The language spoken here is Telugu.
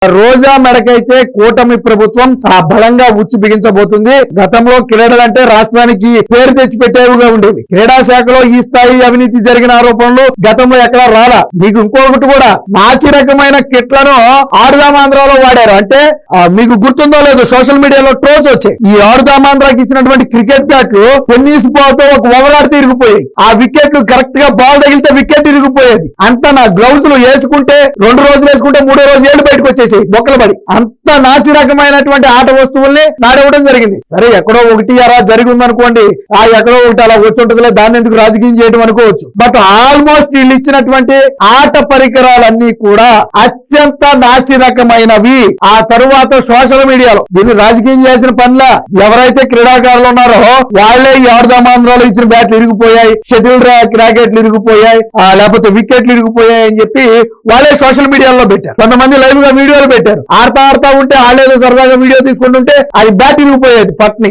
రోజా మెడకైతే కూటమి ప్రభుత్వం బలంగా ఉచ్చు బిగించబోతుంది. గతంలో క్రీడలంటే రాష్ట్రానికి పేరు తెచ్చిపెట్టేవిగా ఉండేవి. క్రీడా శాఖలో ఈ స్థాయి అవినీతి జరిగిన ఆరోపణలు గతంలో ఎక్కడా రాలా. మీకు ఇంకొకటి కూడా నాసి రకమైన కిట్లను ఆడుదామాంధ్రలో వాడారు. అంటే మీకు గుర్తుందో లేదో సోషల్ మీడియాలో ట్రోల్స్ వచ్చాయి. ఈ ఆడుదామాంధ్రాకి ఇచ్చినటువంటి క్రికెట్ బ్యాట్లు టెన్నిస్ బాల్ తో ఒక ఓవరాడితే ఇరిగిపోయాయి. ఆ వికెట్లు కరెక్ట్ గా బాల్ తగిలితే వికెట్ ఇరిగిపోయేది. అంతా నా గ్లౌజ్ వేసుకుంటే 2 రోజులు వేసుకుంటే 3వ రోజు ఏళ్ళు బయటకు వచ్చేసి బొక్కలు పడి అంత నాసి రకమైనటువంటి ఆట వస్తువుల్ని నాడవడం జరిగింది. సరే ఎక్కడో ఒకటి అలా జరిగి ఉందనుకోండి, ఎక్కడో ఒకటి అలా వచ్చి ఉంటుందిలే, దాన్ని ఎందుకు రాజకీయం చేయడం అనుకోవచ్చు. బట్ ఆల్మోస్ట్ వీళ్ళు ఇచ్చినటువంటి ఆట పరికరాలన్నీ కూడా అత్యంత నాసి రకమైనవి. ఆ తరువాత సోషల్ మీడియాలో దీన్ని రాజకీయం చేసిన పనుల ఎవరైతే క్రీడాకారులు ఉన్నారో వాళ్లే ఈ ఆడుదామాంధ్రాలో ఇచ్చిన బ్యాట్లు ఇరిగిపోయాయి, షటిల్ ర్యాకెట్లు ఇరిగిపోయాయి, లేకపోతే వికెట్లు ఇరిగిపోయాయి అని చెప్పి వాళ్ళే సోషల్ మీడియాలో పెట్టారు. కొంతమంది లైవ్ గా వీడియోలు పెట్టారు. ఆడతా ఉంటే వాళ్ళేదో సరదాగా వీడియో తీసుకుంటుంటే అది బ్యాట్ ఇరిగిపోయేది పట్ని.